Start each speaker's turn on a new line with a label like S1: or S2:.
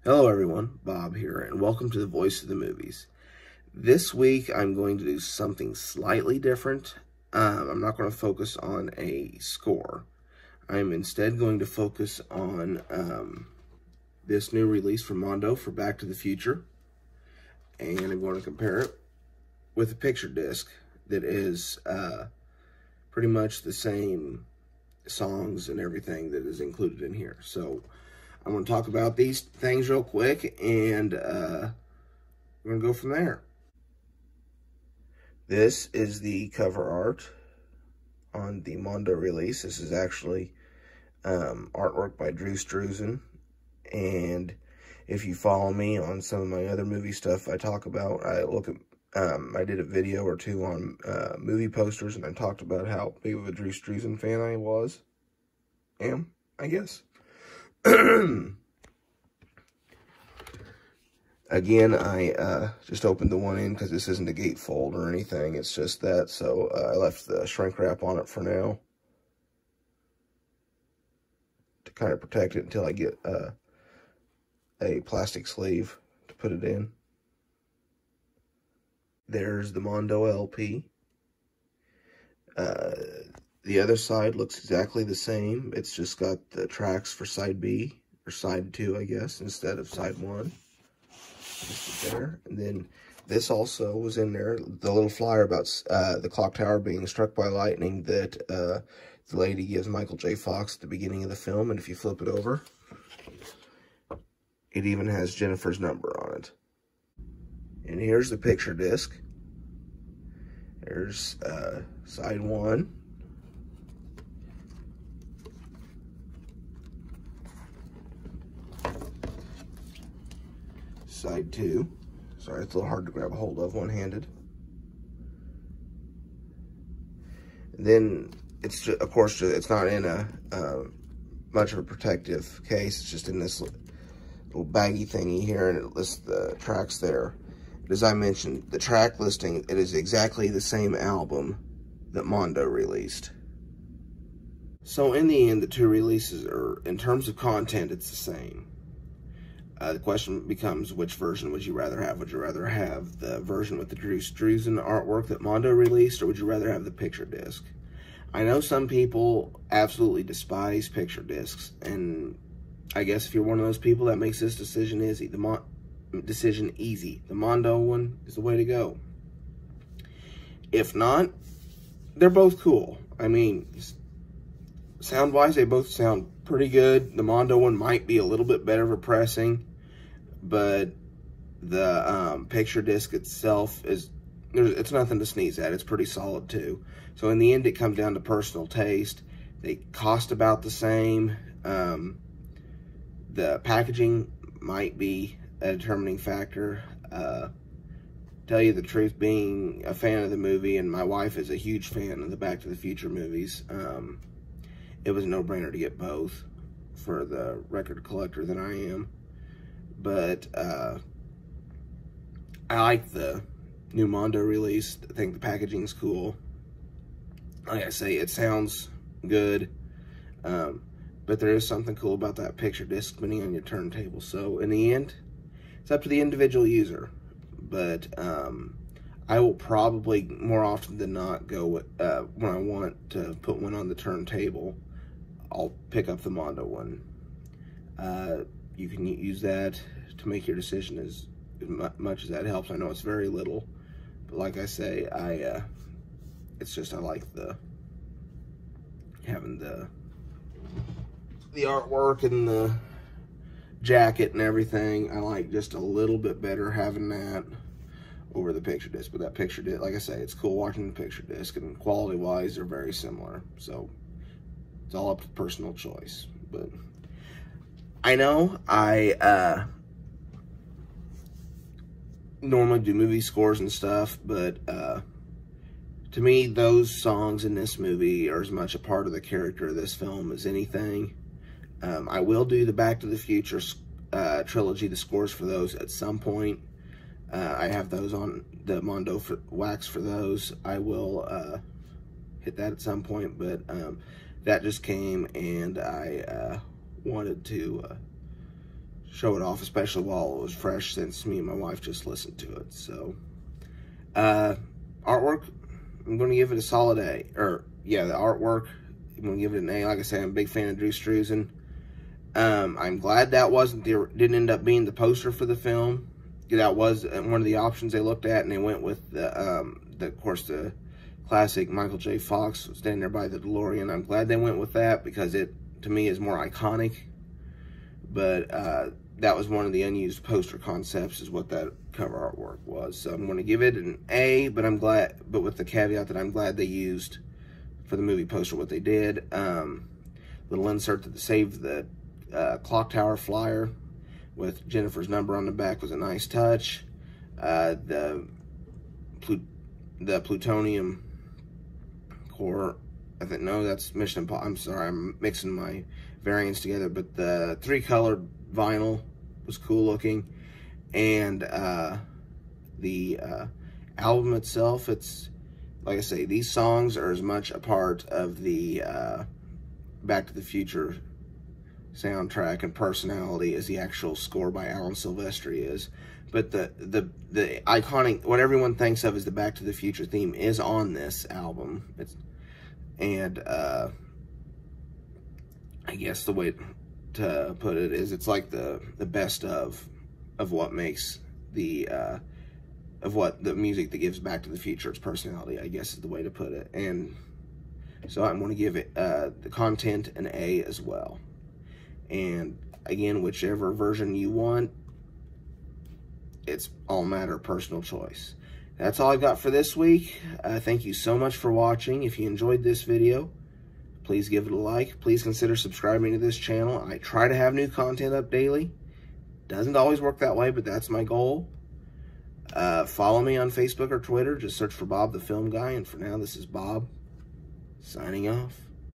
S1: Hello everyone, Bob here, and welcome to the Voice of the Movies. This week I'm going to do something slightly different. I'm not going to focus on a score. I'm instead going to focus on this new release from Mondo for Back to the Future. And I'm going to compare it with a picture disc that is pretty much the same songs and everything that is included in here. So I'm going to talk about these things real quick, and we're going to go from there. This is the cover art on the Mondo release. This is actually artwork by Drew Struzan, and if you follow me on some of my other movie stuff I talk about, I did a video or two on movie posters, and I talked about how big of a Drew Struzan fan I am, I guess. Again, I just opened the one in because this isn't a gatefold or anything. It's just that, so I left the shrink wrap on it for now to kind of protect it until I get a plastic sleeve to put it in. There's the Mondo LP. The other side looks exactly the same. It's just got the tracks for side B, or side 2, I guess, instead of side 1. Just there. And then this also was in there, the little flyer about the clock tower being struck by lightning that the lady gives Michael J. Fox at the beginning of the film. And if you flip it over, it even has Jennifer's number on it. And here's the picture disc. There's side 1. Side 2. Sorry, it's a little hard to grab a hold of one-handed. And then it's just, of course, it's not in a much of a protective case. It's just in this little baggy thingy here, and it lists the tracks there. As I mentioned, the track listing, it is exactly the same album that Mondo released. So in the end, the two releases are, in terms of content, it's the same. The question becomes, which version would you rather have? Would you rather have the version with the Drew Struzan artwork that Mondo released, or would you rather have the picture disc? I know some people absolutely despise picture discs, and I guess if you're one of those people, that makes this decision easy. The Mondo one is the way to go. If not, they're both cool. I mean, sound-wise, they both sound pretty good. The Mondo one might be a little bit better for pressing, but the picture disc itself it's nothing to sneeze at. It's pretty solid too. So in the end, it comes down to personal taste. They cost about the same. The packaging might be a determining factor. Tell you the truth, being a fan of the movie, and my wife is a huge fan of the Back to the Future movies, it was a no-brainer to get both for the record collector that I am. But I like the new Mondo release. I think the packaging's cool. Like I say, it sounds good. But there is something cool about that picture disc spinning on your turntable. So in the end, it's up to the individual user. But I will probably, more often than not, go with, when I want to put one on the turntable, I'll pick up the Mondo one. You can use that to make your decision as much as that helps. I know it's very little, but like I say, it's just I like having the artwork and the jacket and everything. I like just a little bit better having that over the picture disc. But that picture disc, like I say, it's cool watching the picture disc, and quality-wise, they're very similar. So it's all up to personal choice. But I know I normally do movie scores and stuff, but to me, those songs in this movie are as much a part of the character of this film as anything. I will do the Back to the Future trilogy, the scores for those at some point. I have those on the Mondo wax for those. I will hit that at some point, but that just came, and I wanted to show it off, especially while it was fresh, since me and my wife just listened to it. So, artwork, I'm going to give it a solid A. Or, yeah, the artwork, I'm going to give it an A. Like I say, I'm a big fan of Drew Struzan. I'm glad that didn't end up being the poster for the film. That was one of the options they looked at, and they went with of course, the classic Michael J. Fox standing there by the DeLorean. I'm glad they went with that, because it, to me, is more iconic. But that was one of the unused poster concepts, is what that cover artwork was. So I'm going to give it an A, but with the caveat that I'm glad they used for the movie poster what they did. Little insert that saved the clock tower flyer with Jennifer's number on the back was a nice touch. The plutonium core, I think, no, that's Mission Impossible. I'm sorry, I'm mixing my variants together, but the 3-colored vinyl was cool looking. And the album itself, it's, like I say, these songs are as much a part of the Back to the Future soundtrack and personality as the actual score by Alan Silvestri is. But the iconic, what everyone thinks of as the Back to the Future theme is on this album. I guess the way to put it is, it's like the best of what makes of what the music that gives Back to the Future its personality, I guess is the way to put it. And so I'm going to give it the content an A as well. And again, whichever version you want, it's all a matter of personal choice. That's all I've got for this week. Thank you so much for watching. If you enjoyed this video, please give it a like. Please consider subscribing to this channel. I try to have new content up daily. Doesn't always work that way, but that's my goal. Follow me on Facebook or Twitter. Just search for Bob the Film Guy. And for now, this is Bob signing off.